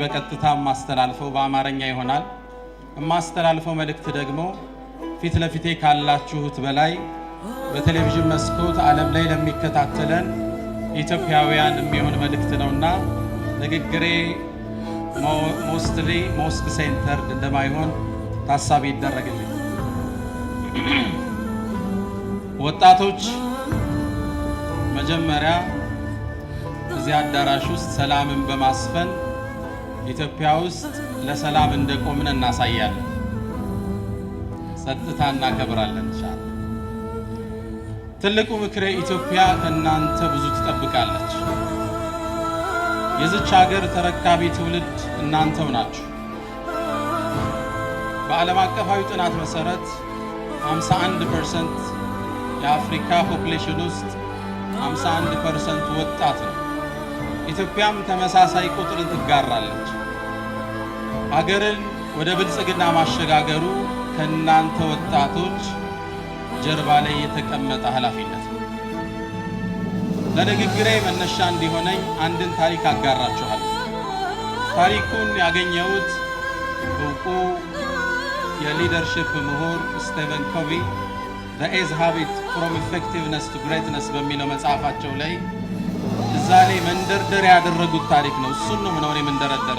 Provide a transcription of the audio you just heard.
በቀጥታ ማስተላልፈው በአማርኛ ይሆናል። ማስተላልፈው መልእክት ደግሞ ፊት ለፊቴ ካላችሁት በላይ በቴሌቪዥን መስኮት ዓለም ላይ ለሚከታተለን ኢትዮጵያውያን የሚሆን መልእክት ነውና ንግግሬ ሞስትሊ ሞስክ ሴንተርድ እንደማይሆን ታሳቢ ይደረግልኝ። ወጣቶች መጀመሪያ እዚህ አዳራሽ ውስጥ ሰላምን በማስፈን ኢትዮጵያ ውስጥ ለሰላም እንደቆምን እናሳያለን። ጸጥታ እናከብራለን። ኢንሻአላህ ትልቁ ምክሬ ኢትዮጵያ ከእናንተ ብዙ ትጠብቃለች። የዚች ሀገር ተረካቢ ትውልድ እናንተው ናችሁ። በዓለም አቀፋዊ ጥናት መሰረት 51% የአፍሪካ ፖፑሌሽን ውስጥ 51% ወጣት ነው። ኢትዮጵያም ተመሳሳይ ቁጥርን ትጋራለች። ሀገርን ወደ ብልጽግና ማሸጋገሩ ከእናንተ ወጣቶች ጀርባ ላይ የተቀመጠ ኃላፊነት ነው። ለንግግሬ መነሻ እንዲሆነኝ አንድን ታሪክ አጋራችኋለሁ። ታሪኩን ያገኘሁት እውቁ የሊደርሺፕ ምሁር ስቲቨን ኮቪ The Eighth Habit from Effectiveness to Greatness በሚለው መጽሐፋቸው ላይ እዛ ላይ መንደርደሪያ ያደረጉት ታሪክ ነው። እሱን ነው ምንም እንደረደረ